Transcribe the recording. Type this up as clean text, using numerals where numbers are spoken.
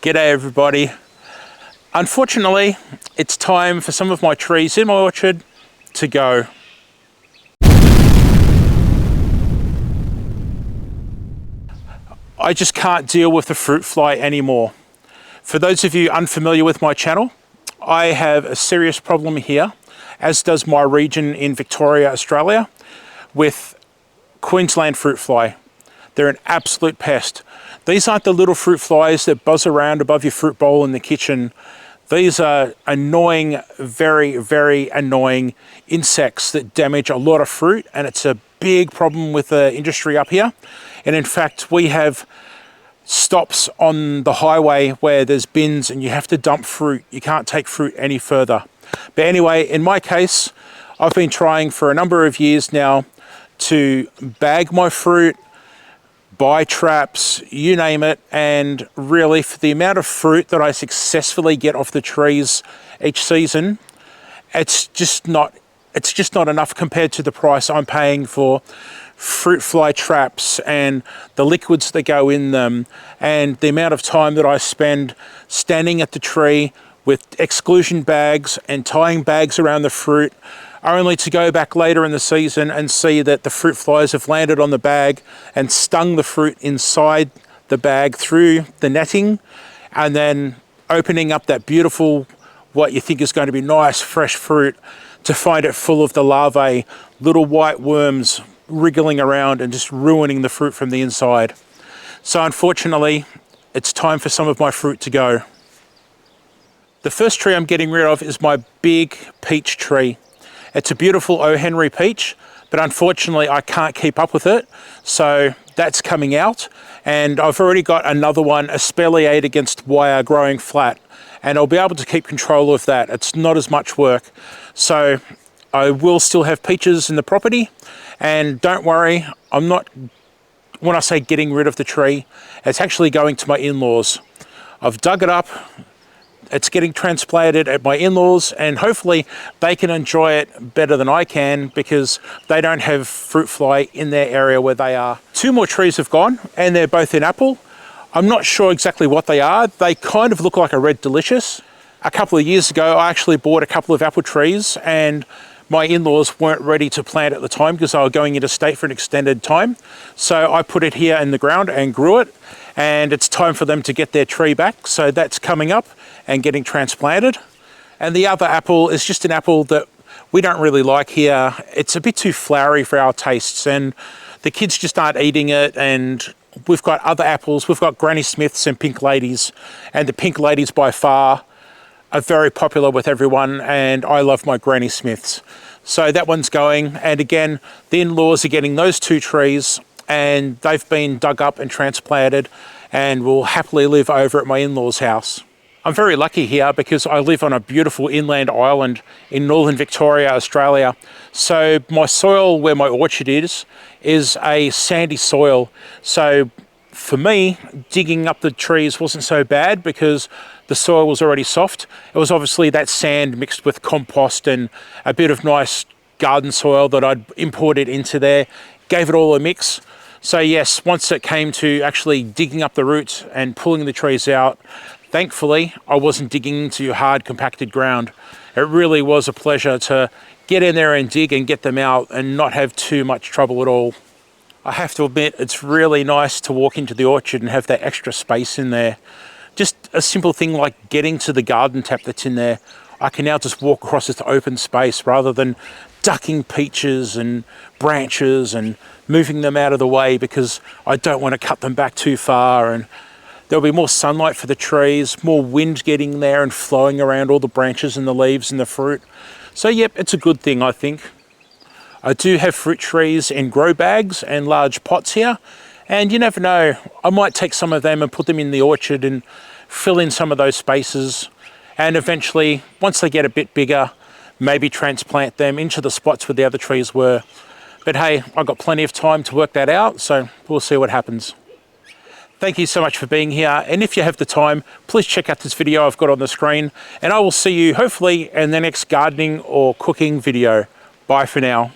G'day everybody. Unfortunately, it's time for some of my trees in my orchard to go. I just can't deal with the fruit fly anymore. For those of you unfamiliar with my channel, I have a serious problem here, as does my region in Victoria, Australia, with Queensland fruit fly. They're an absolute pest. These aren't the little fruit flies that buzz around above your fruit bowl in the kitchen. These are annoying, very, very annoying insects that damage a lot of fruit, and it's a big problem with the industry up here. And in fact, we have stops on the highway where there's bins and you have to dump fruit. You can't take fruit any further. But anyway, in my case, I've been trying for a number of years now to bag my fruit, buy traps, you name it, and really for the amount of fruit that I successfully get off the trees each season, it's just not enough compared to the price I'm paying for fruit fly traps and the liquids that go in them and the amount of time that I spend standing at the tree with exclusion bags and tying bags around the fruit, only to go back later in the season and see that the fruit flies have landed on the bag and stung the fruit inside the bag through the netting, and then opening up that beautiful, what you think is going to be nice, fresh fruit, to find it full of the larvae, little white worms wriggling around and just ruining the fruit from the inside. So unfortunately, it's time for some of my fruit to go. The first tree I'm getting rid of is my big peach tree. It's a beautiful O. Henry peach, but unfortunately I can't keep up with it. So that's coming out, and I've already got another one, espaliate against wire, growing flat, and I'll be able to keep control of that. It's not as much work. So I will still have peaches in the property, and don't worry, I'm not, when I say getting rid of the tree, it's actually going to my in-laws. I've dug it up. It's getting transplanted at my in-laws, and hopefully they can enjoy it better than I can because they don't have fruit fly in their area where they are. Two more trees have gone, and they're both in apple. I'm not sure exactly what they are. They kind of look like a red delicious. A couple of years ago, I actually bought a couple of apple trees, and my in-laws weren't ready to plant at the time because they were going into state for an extended time. So I put it here in the ground and grew it, and it's time for them to get their tree back. So that's coming up and getting transplanted. And the other apple is just an apple that we don't really like here. It's a bit too flowery for our tastes, and the kids just aren't eating it. And we've got other apples. We've got Granny Smiths and Pink Ladies, and the Pink Ladies by far are very popular with everyone, and I love my Granny Smiths. So that one's going, and again, the in-laws are getting those two trees, and they've been dug up and transplanted and will happily live over at my in-laws' house. I'm very lucky here because I live on a beautiful inland island in northern Victoria, Australia. So my soil where my orchard is a sandy soil. So for me, digging up the trees wasn't so bad because the soil was already soft. It was obviously that sand mixed with compost and a bit of nice garden soil that I'd imported into there, gave it all a mix. So yes, once it came to actually digging up the roots and pulling the trees out, thankfully, I wasn't digging into hard, compacted ground. It really was a pleasure to get in there and dig and get them out and not have too much trouble at all. I have to admit, it's really nice to walk into the orchard and have that extra space in there. Just a simple thing like getting to the garden tap that's in there. I can now just walk across this open space rather than ducking peaches and branches and moving them out of the way because I don't want to cut them back too far. And there'll be more sunlight for the trees, more wind getting there and flowing around all the branches and the leaves and the fruit. So yep, it's a good thing, I think. I do have fruit trees in grow bags and large pots here, and you never know, I might take some of them and put them in the orchard and fill in some of those spaces, and eventually, once they get a bit bigger, maybe transplant them into the spots where the other trees were. But hey, I've got plenty of time to work that out, so we'll see what happens. Thank you so much for being here, and if you have the time, please check out this video I've got on the screen, and I will see you hopefully in the next gardening or cooking video. Bye for now.